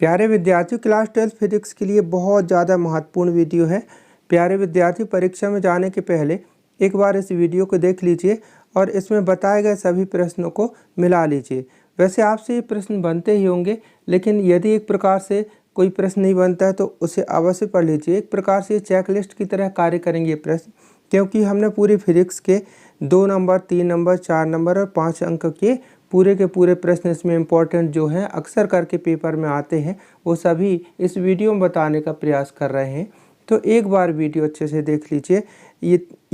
प्यारे विद्यार्थियों, class 12 physics के लिए बहुत ज़्यादा महत्वपूर्ण वीडियो है। प्यारे विद्यार्थी, परीक्षा में जाने के पहले एक बार इस वीडियो को देख लीजिए और इसमें बताए गए सभी प्रश्नों को मिला लीजिए। वैसे आपसे ये प्रश्न बनते ही होंगे, लेकिन यदि एक प्रकार से कोई प्रश्न नहीं बनता है तो उसे अवश्य पढ़ लीजिए। एक प्रकार से चेकलिस्ट की तरह कार्य करेंगे ये प्रश्न, क्योंकि हमने पूरी फिजिक्स के 2 नंबर, 3 नंबर, 4 नंबर और 5 अंक के पूरे प्रश्न इसमें इम्पोर्टेंट जो हैं अक्सर करके पेपर में आते हैं, वो सभी इस वीडियो में बताने का प्रयास कर रहे हैं। तो एक बार वीडियो अच्छे से देख लीजिए।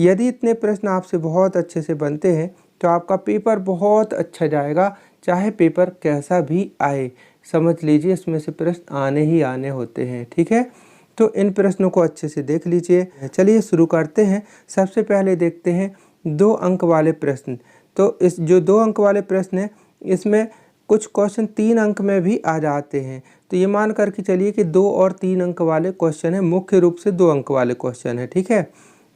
यदि इतने प्रश्न आपसे बहुत अच्छे से बनते हैं तो आपका पेपर बहुत अच्छा जाएगा, चाहे पेपर कैसा भी आए। समझ लीजिए, इसमें से प्रश्न आने ही आने होते हैं। ठीक है, तो इन प्रश्नों को अच्छे से देख लीजिए। चलिए शुरू करते हैं। सबसे पहले देखते हैं 2 अंक वाले प्रश्न। तो इस जो 2 अंक वाले प्रश्न हैं, इसमें कुछ क्वेश्चन 3 अंक में भी आ जाते हैं। तो ये मान करके चलिए कि 2 और 3 अंक वाले क्वेश्चन है, मुख्य रूप से 2 अंक वाले क्वेश्चन है। ठीक है,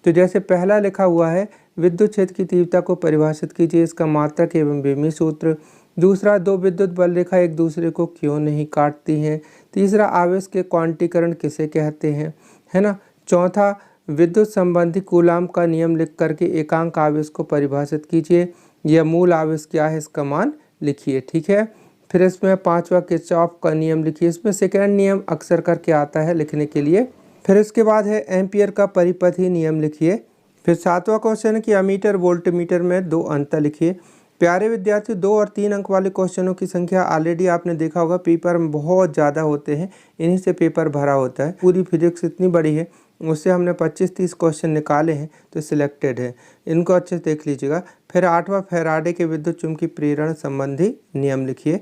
तो जैसे पहला लिखा हुआ है, विद्युत क्षेत्र की तीव्रता को परिभाषित कीजिए, इसका मात्रक एवं विमीय सूत्र। दूसरा, 2 विद्युत बल रेखा एक दूसरे को क्यों नहीं काटती हैं। तीसरा, आवेश के क्वांटीकरण किसे कहते हैं, है ना। चौथा, विद्युत संबंधी कूलाम का नियम लिख करके एकांक आवेश को परिभाषित कीजिए। यह मूल आवेश क्या है, इसका मान लिखिए। ठीक है, फिर इसमें 5वां किरचॉफ का नियम लिखिए। इसमें सेकेंड नियम अक्सर करके आता है लिखने के लिए। फिर इसके बाद है एम्पियर का परिपथी नियम लिखिए। फिर 7वां क्वेश्चन है कि अमीटर वोल्टमीटर में 2 अंतर लिखिए। प्यारे विद्यार्थी, 2 और 3 अंक वाले क्वेश्चनों की संख्या ऑलरेडी आपने देखा होगा, पेपर में बहुत ज़्यादा होते हैं, इन्हीं से पेपर भरा होता है। पूरी फिजिक्स इतनी बड़ी है, उससे हमने 25-30 क्वेश्चन निकाले हैं, तो सिलेक्टेड है। इनको अच्छे से देख लीजिएगा। फिर 8वां फैराडे के विद्युत चुंबकीय प्रेरण संबंधी नियम लिखिए।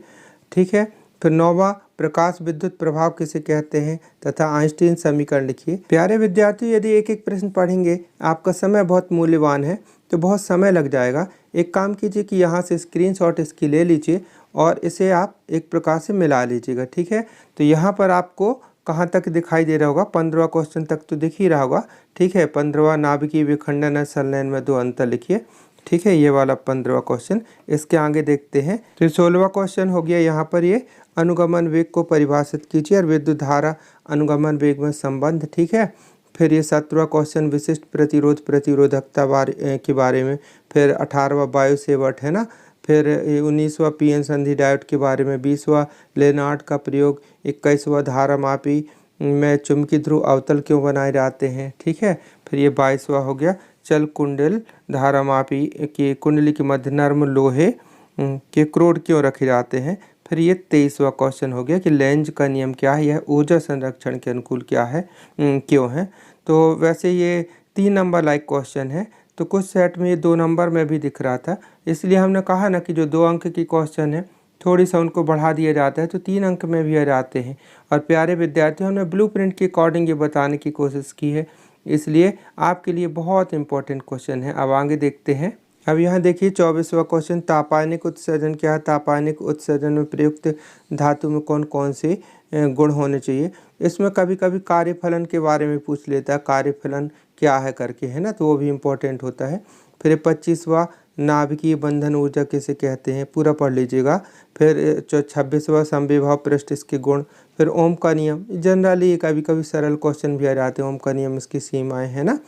ठीक है, फिर 9वां प्रकाश विद्युत प्रभाव किसे कहते हैं तथा आइंस्टीन समीकरण लिखिए। प्यारे विद्यार्थी, यदि एक एक प्रश्न पढ़ेंगे, आपका समय बहुत मूल्यवान है, तो बहुत समय लग जाएगा। एक काम कीजिए कि यहाँ से स्क्रीनशॉट इसकी ले लीजिए और इसे आप एक प्रकार से मिला लीजिएगा। ठीक है, तो यहाँ पर आपको कहाँ तक दिखाई दे रहा होगा, 15वां क्वेश्चन तक तो दिख ही रहा होगा। ठीक है, 15वां नाभिकीय विखंडन संलयन में 2 अंतर लिखिए। ठीक है, ये वाला 15वां क्वेश्चन। इसके आगे देखते हैं। तो 16वां क्वेश्चन हो गया, यहाँ पर ये अनुगमन वेग को परिभाषित कीजिए और विद्युत धारा अनुगमन वेग में संबंध। ठीक है, फिर ये 17वां क्वेश्चन विशिष्ट प्रतिरोध प्रतिरोधकता के बारे में। फिर 18वां वायु सेवट, है ना। फिर 19वां पीएन संधि डायोड के बारे में। 20वां लेनार्ड का प्रयोग। 21वां धारा मापी में चुंबकीय ध्रुव अवतल क्यों बनाए जाते हैं। ठीक है, फिर ये 22वां हो गया, चल कुंडल धारा मापी की कुंडली के मध्य नर्म लोहे के क्रोड क्यों रखे जाते हैं। फिर ये 23वां क्वेश्चन हो गया कि लेंज का नियम क्या है, यह ऊर्जा संरक्षण के अनुकूल क्या है, क्यों है। तो वैसे ये 3 नंबर लाइक क्वेश्चन है, तो कुछ सेट में ये 2 नंबर में भी दिख रहा था, इसलिए हमने कहा ना कि जो 2 अंक की क्वेश्चन है थोड़ी सा उनको बढ़ा दिया जाता है, तो 3 अंक में भी आ जाते हैं। और प्यारे विद्यार्थियों, हमने ब्लूप्रिंट के अकॉर्डिंग ये बताने की कोशिश की है, इसलिए आपके लिए बहुत इंपॉर्टेंट क्वेश्चन है। अब आगे देखते हैं। अब यहाँ देखिए 24वां क्वेश्चन, तापायनिक उत्सर्जन क्या है। तापायनिक उत्सर्जन में प्रयुक्त धातु में कौन कौन से गुण होने चाहिए। इसमें कभी कभी कार्यफलन के बारे में पूछ लेता है, कार्यफलन क्या है करके, है ना, तो वो भी इम्पोर्टेंट होता है। फिर 25वां नाभिकीय बंधन ऊर्जा किसे कहते हैं, पूरा पढ़ लीजिएगा। फिर 26वां संविभव पृष्ठ, इसके गुण। फिर ओम का नियम, जनरली कभी कभी सरल क्वेश्चन भी आ जाते हैं, ओम का नियम, इसकी सीमाएं, है ना।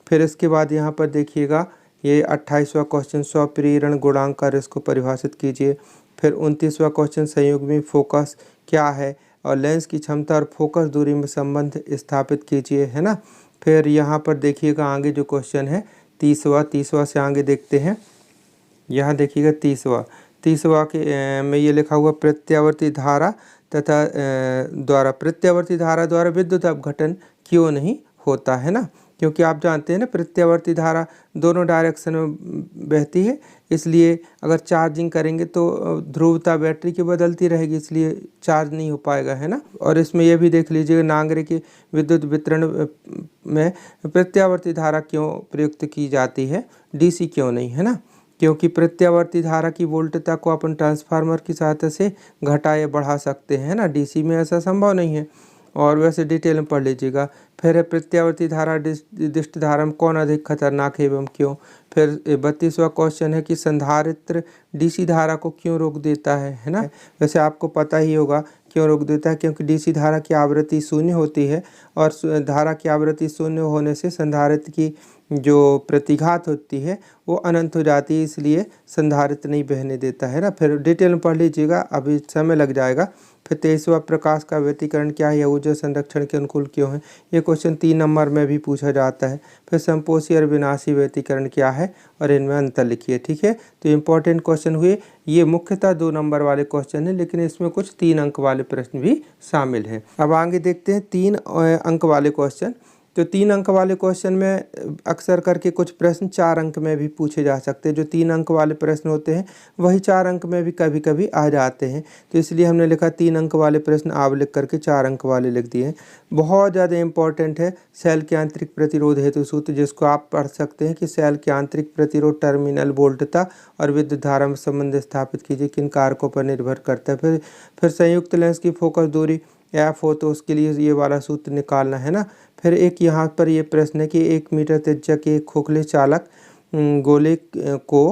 फिर इसके बाद यहाँ पर देखिएगा ये 28वां क्वेश्चन, स्वप्रेरण गुणांक का इसको परिभाषित कीजिए। फिर 29वां क्वेश्चन, संयुग्मी फोकस क्या है और लेंस की क्षमता और फोकस दूरी में संबंध स्थापित कीजिए, है ना। फिर यहाँ पर देखिएगा आगे जो क्वेश्चन है 30वां से आगे देखते हैं। यहाँ देखिएगा 30वां के में ये लिखा हुआ, प्रत्यावर्ती धारा तथा प्रत्यावर्ती धारा द्वारा विद्युत अपघटन क्यों नहीं होता, है ना। क्योंकि आप जानते हैं ना, प्रत्यावर्ती धारा दोनों डायरेक्शन में बहती है, इसलिए अगर चार्जिंग करेंगे तो ध्रुवता बैटरी की बदलती रहेगी, इसलिए चार्ज नहीं हो पाएगा, है ना। और इसमें यह भी देख लीजिएगा, नांगरे के विद्युत वितरण में प्रत्यावर्ती धारा क्यों प्रयुक्त की जाती है, डीसी क्यों नहीं, है ना। क्योंकि प्रत्यावर्ती धारा की वोल्टता को अपन ट्रांसफार्मर की सहायता से घटा या बढ़ा सकते हैं, ना, डीसी में ऐसा संभव नहीं है। और वैसे डिटेल में पढ़ लीजिएगा। फिर है प्रत्यावर्ती धारा दिष्ट धारा में कौन अधिक खतरनाक है एवं क्यों। फिर 32वां क्वेश्चन है कि संधारित्र डीसी धारा को क्यों रोक देता है ना। वैसे आपको पता ही होगा क्यों रोक देता है? क्योंकि डीसी धारा की आवृत्ति शून्य होती है और धारा की आवृत्ति शून्य होने से संधारित्र की जो प्रतिघात होती है वो अनंत हो जाती है, इसलिए संधारित्र नहीं बहने देता है ना। फिर डिटेल में पढ़ लीजिएगा, अभी समय लग जाएगा। फिर 23वां प्रकाश का व्यतिकरण क्या है या ऊर्जा संरक्षण के अनुकूल क्यों है? ये क्वेश्चन 3 नंबर में भी पूछा जाता है। फिर संपोषी और विनाशी व्यतिकरण क्या है और इनमें अंतर लिखिए। ठीक है, तो इम्पोर्टेंट क्वेश्चन हुए। ये मुख्यतः 2 नंबर वाले क्वेश्चन है, लेकिन इसमें कुछ 3 अंक वाले प्रश्न भी शामिल हैं। अब आगे देखते हैं 3 अंक वाले क्वेश्चन। तो 3 अंक वाले क्वेश्चन में अक्सर करके कुछ प्रश्न 4 अंक में भी पूछे जा सकते हैं। जो 3 अंक वाले प्रश्न होते हैं वही 4 अंक में भी कभी कभी आ जाते हैं, तो इसलिए हमने लिखा 3 अंक वाले प्रश्न आप लिख करके 4 अंक वाले लिख दिए हैं। बहुत ज़्यादा इंपॉर्टेंट है सेल के आंतरिक प्रतिरोध हेतु सूत्र, जिसको आप पढ़ सकते हैं कि सेल के आंतरिक प्रतिरोध टर्मिनल वोल्टता और विद्युत धारा में संबंध स्थापित कीजिए, किन कारकों पर निर्भर करता है। फिर संयुक्त लेंस की फोकस दूरी एफ हो तो उसके लिए ये वाला सूत्र निकालना है ना। फिर एक यहाँ पर ये प्रश्न है कि 1 मीटर त्रिज्या के एक खोखले चालक गोले को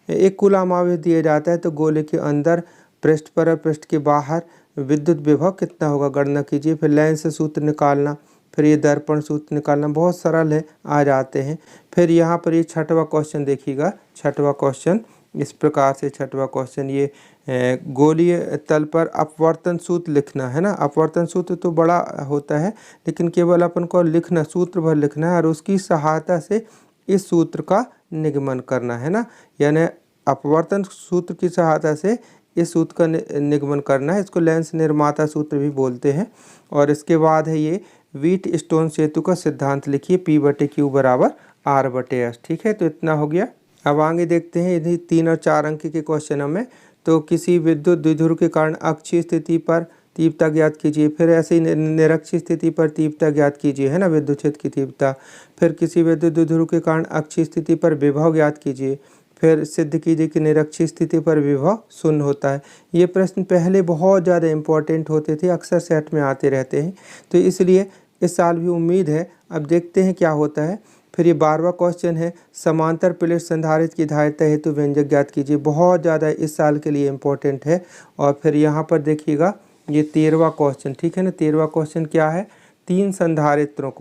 1 कूलाम आवेश दिया जाता है, तो गोले के अंदर पृष्ठ पर और पृष्ठ के बाहर विद्युत विभव कितना होगा, गणना कीजिए। फिर लेंस सूत्र निकालना, फिर ये दर्पण सूत्र निकालना, बहुत सरल है, आ जाते हैं। फिर यहाँ पर ये 6वां क्वेश्चन देखिएगा। 6वां क्वेश्चन इस प्रकार से, 6वां क्वेश्चन ये गोलीय तल पर अपवर्तन सूत्र लिखना है ना। अपवर्तन सूत्र तो बड़ा होता है, लेकिन केवल अपन को लिखना, सूत्र भर लिखना है और उसकी सहायता से इस सूत्र का निगमन करना है ना। यानी अपवर्तन सूत्र की सहायता से इस सूत्र का निगमन करना है। इसको लेंस निर्माता सूत्र भी बोलते हैं। और इसके बाद है ये व्हीट स्टोन सेतु का सिद्धांत लिखिए, P/Q बराबर R/S। ठीक है, तो इतना हो गया। अब आगे देखते हैं यदि 3 और 4 अंक के क्वेश्चनों में, तो किसी विद्युत द्विध्रुव के कारण अक्षीय स्थिति पर तीव्रता ज्ञात कीजिए। फिर ऐसे ही निरक्षीय स्थिति पर तीव्रता ज्ञात कीजिए, है ना, विद्युत क्षेत्र की तीव्रता। फिर किसी विद्युत द्विध्रुव के कारण अक्षीय स्थिति पर विभव ज्ञात कीजिए। फिर सिद्ध कीजिए कि निरक्षीय स्थिति पर विभव शून्य होता है। ये प्रश्न पहले बहुत ज़्यादा इंपॉर्टेंट होते थे, अक्सर सेट में आते रहते हैं, तो इसलिए इस साल भी उम्मीद है। अब देखते हैं क्या होता है। फिर ये 12वां क्वेश्चन है, समांतर प्लेट संधारित्र की धारिता हेतु व्यंजक ज्ञात कीजिए। बहुत ज़्यादा इस साल के लिए इम्पोर्टेंट है। और फिर यहाँ पर देखिएगा ये 13वां क्वेश्चन, ठीक है ना। 13वां क्वेश्चन क्या है, 3 संधारित्रों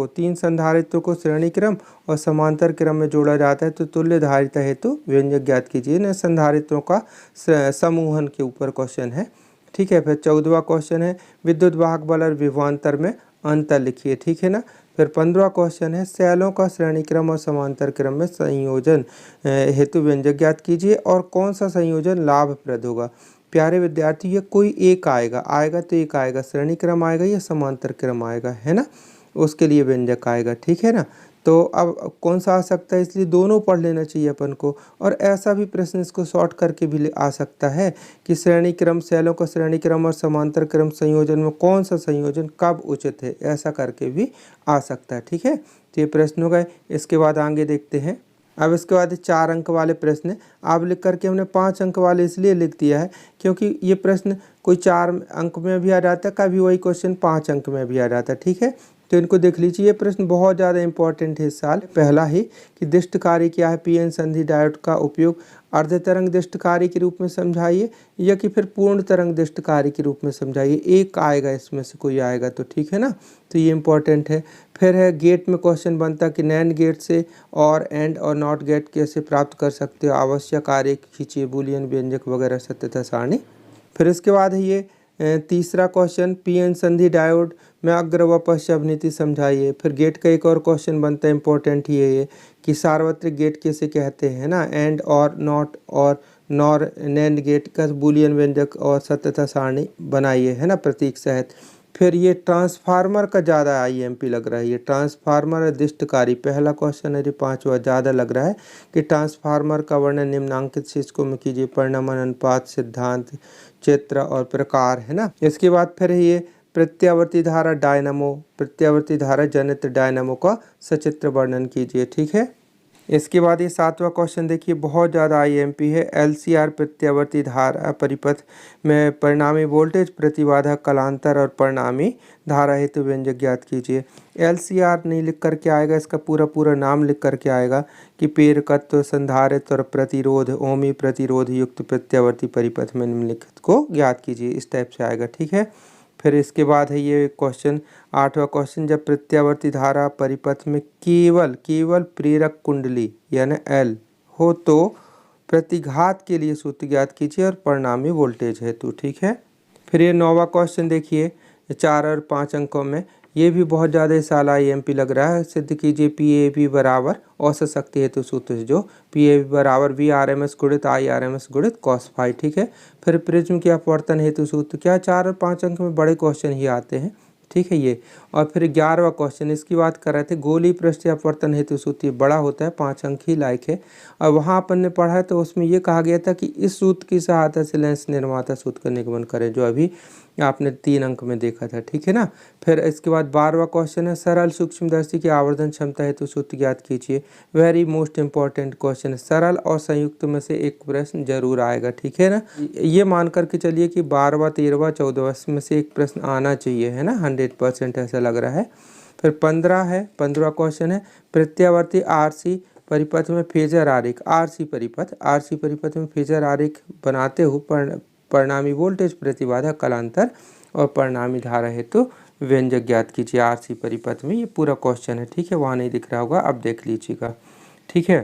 को श्रेणी क्रम और समांतर क्रम में जोड़ा जाता है, तो तुल्य धारिता हेतु व्यंजक ज्ञात कीजिए ना। संधारित्रों का समूहन के ऊपर क्वेश्चन है, ठीक है। फिर 14वां क्वेश्चन है, विद्युत वाहक बल और विभवांतर में अंतर लिखिए, ठीक है ना। फिर 15वां क्वेश्चन है, सेलों का श्रेणी क्रम और समांतर क्रम में संयोजन हेतु व्यंजक ज्ञात कीजिए और कौन सा संयोजन लाभप्रद होगा। प्यारे विद्यार्थी, ये कोई एक आएगा तो एक आएगा, श्रेणी क्रम आएगा या समांतर क्रम आएगा, है ना, उसके लिए व्यंजक आएगा, ठीक है ना। तो अब कौन सा आ सकता है, इसलिए दोनों पढ़ लेना चाहिए अपन को। और ऐसा भी प्रश्न इसको शॉर्ट करके भी आ सकता है कि श्रेणी क्रम, सेलों का श्रेणी क्रम और समांतर क्रम संयोजन में कौन सा संयोजन कब उचित है, ऐसा करके भी आ सकता है, ठीक है। तो ये प्रश्न हो गए। इसके बाद आगे देखते हैं। अब इसके बाद 4 अंक वाले प्रश्न आप लिख करके, हमने 5 अंक वाले इसलिए लिख दिया है क्योंकि ये प्रश्न कोई 4 अंक में भी आ जाता है, कभी वही क्वेश्चन 5 अंक में भी आ जाता है, ठीक है। तो इनको देख लीजिए। ये प्रश्न बहुत ज़्यादा इंपॉर्टेंट है इस साल। पहला ही कि दिष्टकारी क्या है, पीएन संधि डायोड का उपयोग अर्ध तरंग दिष्टकारी के रूप में समझाइए या कि फिर पूर्ण तरंग दिष्टकारी के रूप में समझाइए। एक आएगा, इसमें से कोई आएगा, तो ठीक है ना। तो ये इंपॉर्टेंट है। फिर है गेट में क्वेश्चन बनता कि नैंड गेट से और एंड और नॉट गेट कैसे प्राप्त कर सकते हो, आवश्यक आरेख खींचिए, बूलियन व्यंजक वगैरह सत्यता सारणी। फिर इसके बाद है ये 3रा क्वेश्चन, पीएन संधि डायोड में अग्र व पश्च अवनीति समझाइए। फिर गेट का एक और क्वेश्चन बनता है, इंपॉर्टेंट ही है ये, कि सार्वत्रिक गेट कैसे कहते हैं ना, एंड और नॉट और नॉर नैंड गेट का बूलियन व्यंजक और सत्यता सारणी बनाइए, है ना, प्रतीक सहित। फिर ये ट्रांसफार्मर का ज़्यादा आईएमपी लग रहा है, ये ट्रांसफार्मर दिष्टकारी, पहला क्वेश्चन है, 5वां ज़्यादा लग रहा है कि ट्रांसफार्मर का वर्णन निम्नांकित शीर्षकों में कीजिए, परिणाम, अनुपात, सिद्धांत, चित्र और प्रकार, है ना। इसके बाद फिर ये प्रत्यावर्ती धारा डायनामो, प्रत्यावर्ती धारा जनित डायनामो का सचित्र वर्णन कीजिए, ठीक है। इसके बाद ये 7वां क्वेश्चन देखिए, बहुत ज़्यादा आईएमपी है। एलसीआर प्रत्यावर्ती धारा परिपथ में परिणामी वोल्टेज, प्रतिबाधा, कलांतर और परिणामी धारा हेतु व्यंजक ज्ञात कीजिए। एलसीआर नहीं लिख करके आएगा, इसका पूरा नाम लिख करके आएगा कि प्रेरकत्व, संधारित्र और प्रतिरोध, ओमी प्रतिरोध युक्त प्रत्यावर्ती परिपथ में निम्नलिखित को ज्ञात कीजिए, इस टाइप से आएगा, ठीक है। फिर इसके बाद है ये क्वेश्चन 8वां क्वेश्चन, जब प्रत्यावर्ती धारा परिपथ में केवल प्रेरक कुंडली यानी L हो तो प्रतिघात के लिए सूत्र ज्ञात कीजिए और परिणामी वोल्टेज हेतु। ठीक है। फिर ये 9वां क्वेश्चन देखिए 4 और 5 अंकों में, ये भी बहुत ज़्यादा इस साल IMP लग रहा है। सिद्ध कीजिए PAV बराबर औसत शक्ति हेतु सूत्र से, जो PAV बराबर VRMS गुणित IRMS गुणित cos फाई। ठीक है। फिर प्रिज्म के अपवर्तन हेतु सूत्र क्या, 4 और 5 अंक में बड़े क्वेश्चन ही आते हैं। ठीक है ये। और फिर 11वां क्वेश्चन, इसकी बात कर रहे थे, गोली पृष्ठ अपवर्तन हेतु सूत्र, ये बड़ा होता है, 5 अंक ही लायक है। और वहाँ अपन ने पढ़ा है तो उसमें ये कहा गया था कि इस सूत्र की सहायता से लेंस निर्माता सूत्र का निगमन करें, जो अभी आपने 3 अंक में देखा था। ठीक है ना। फिर इसके बाद 12वां क्वेश्चन है, सरल सूक्ष्मदर्शी की आवर्धन क्षमता हेतु सूत्र ज्ञात कीजिए। वेरी मोस्ट इंपॉर्टेंट क्वेश्चन है, सरल और संयुक्त में से एक प्रश्न जरूर आएगा। ठीक है ना। ये मान करके चलिए कि 12वां 13वां 14वां में से एक प्रश्न आना चाहिए, है ना, 100% ऐसा लग रहा है। फिर 15वां क्वेश्चन है, प्रत्यावर्ती RC परिपथ में फेजर आरेख, RC परिपथ में फेजर आरेख बनाते हुए परिणामी वोल्टेज, प्रतिबाधा, कलांतर और परिणामी धारा हेतु व्यंजक ज्ञात कीजिए RC परिपथ में। ये पूरा क्वेश्चन है। ठीक है। वहाँ नहीं दिख रहा होगा, अब देख लीजिएगा। ठीक है।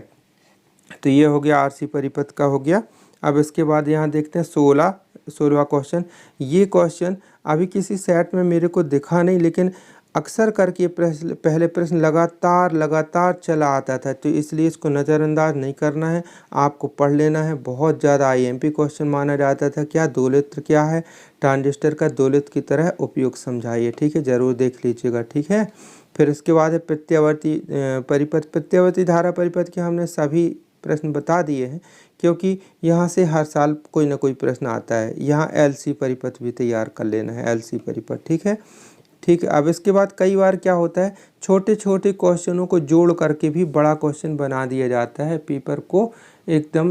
तो ये हो गया RC परिपथ का हो गया। अब इसके बाद यहाँ देखते हैं 16वां क्वेश्चन। ये क्वेश्चन अभी किसी सेट में मेरे को दिखा नहीं, लेकिन अक्सर करके पहले प्रश्न लगातार चला आता था, तो इसलिए इसको नज़रअंदाज नहीं करना है, आपको पढ़ लेना है। बहुत ज़्यादा IMP क्वेश्चन माना जाता था। क्या दोलित्र क्या है, ट्रांजिस्टर का दोलित्र की तरह उपयोग समझाइए। ठीक है, ज़रूर देख लीजिएगा। ठीक है। फिर इसके बाद है प्रत्यावर्ती परिपथ। प्रत्यावर्ती धारा परिपथ के हमने सभी प्रश्न बता दिए हैं, क्योंकि यहाँ से हर साल कोई ना कोई प्रश्न आता है। यहाँ LC परिपथ भी तैयार कर लेना है, LC परिपथ। ठीक है। ठीक है। अब इसके बाद कई बार क्या होता है, छोटे छोटे क्वेश्चनों को जोड़ करके भी बड़ा क्वेश्चन बना दिया जाता है, पेपर को एकदम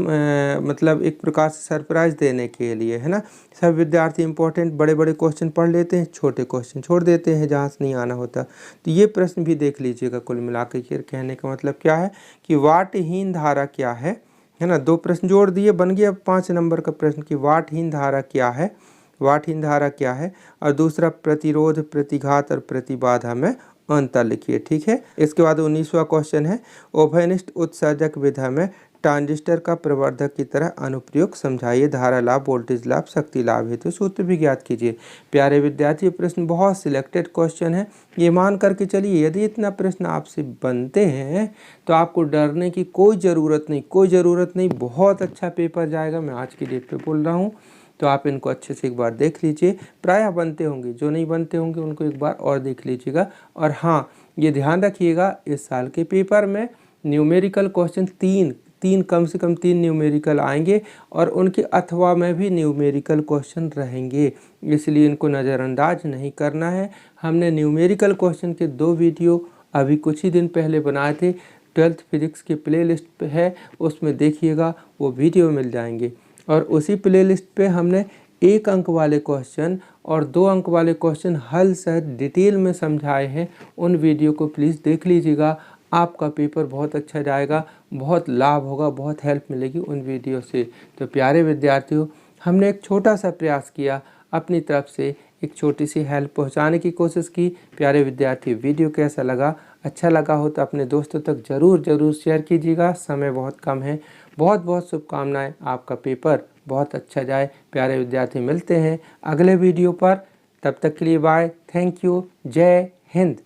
मतलब एक प्रकार से सरप्राइज देने के लिए, है ना। सब विद्यार्थी इंपॉर्टेंट बड़े बड़े क्वेश्चन पढ़ लेते हैं, छोटे क्वेश्चन छोड़ देते हैं जहाँ से नहीं आना होता। तो ये प्रश्न भी देख लीजिएगा। कुल मिलाकर के कहने का मतलब क्या है कि वाटहीन धारा क्या है ना। 2 प्रश्न जोड़ दिए, बन गया 5 नंबर का प्रश्न कि वाटहीन धारा क्या है, वाटहीन धारा क्या है। और दूसरा प्रतिरोध, प्रतिघात और प्रतिबाधा में अंतर लिखिए। ठीक है। इसके बाद 19वां क्वेश्चन है, उभयनिष्ठ उत्सर्जक विधा में ट्रांजिस्टर का प्रवर्धक की तरह अनुप्रयोग समझाइए, धारा लाभ, वोल्टेज लाभ, शक्ति लाभ हेतु सूत्र भी ज्ञात कीजिए। प्यारे विद्यार्थी, प्रश्न बहुत सिलेक्टेड क्वेश्चन है। ये मान करके चलिए, यदि इतना प्रश्न आपसे बनते हैं तो आपको डरने की कोई ज़रूरत नहीं, बहुत अच्छा पेपर जाएगा। मैं आज की डेट पे बोल रहा हूँ, तो आप इनको अच्छे से एक बार देख लीजिए। प्रायः बनते होंगे, जो नहीं बनते होंगे उनको एक बार और देख लीजिएगा। और हाँ, ये ध्यान रखिएगा, इस साल के पेपर में न्यूमेरिकल क्वेश्चन तीन कम से कम 3 न्यूमेरिकल आएंगे, और उनके अथवा में भी न्यूमेरिकल क्वेश्चन रहेंगे, इसलिए इनको नज़रअंदाज नहीं करना है। हमने न्यूमेरिकल क्वेश्चन के 2 वीडियो अभी कुछ ही दिन पहले बनाए थे, 12th फिजिक्स की प्लेलिस्ट पे है, उसमें देखिएगा, वो वीडियो मिल जाएंगे। और उसी प्लेलिस्ट पे हमने 1 अंक वाले क्वेश्चन और 2 अंक वाले क्वेश्चन हल सहित डिटेल में समझाए हैं। उन वीडियो को प्लीज़ देख लीजिएगा, आपका पेपर बहुत अच्छा जाएगा, बहुत लाभ होगा, बहुत हेल्प मिलेगी उन वीडियो से। तो प्यारे विद्यार्थियों, हमने एक छोटा सा प्रयास किया, अपनी तरफ से एक छोटी सी हेल्प पहुंचाने की कोशिश की। प्यारे विद्यार्थी, वीडियो कैसा लगा? अच्छा लगा हो तो अपने दोस्तों तक ज़रूर शेयर कीजिएगा। समय बहुत कम है। बहुत बहुत शुभकामनाएं, आपका पेपर बहुत अच्छा जाए। प्यारे विद्यार्थी, मिलते हैं अगले वीडियो पर, तब तक के लिए बाय, थैंक यू, जय हिंद।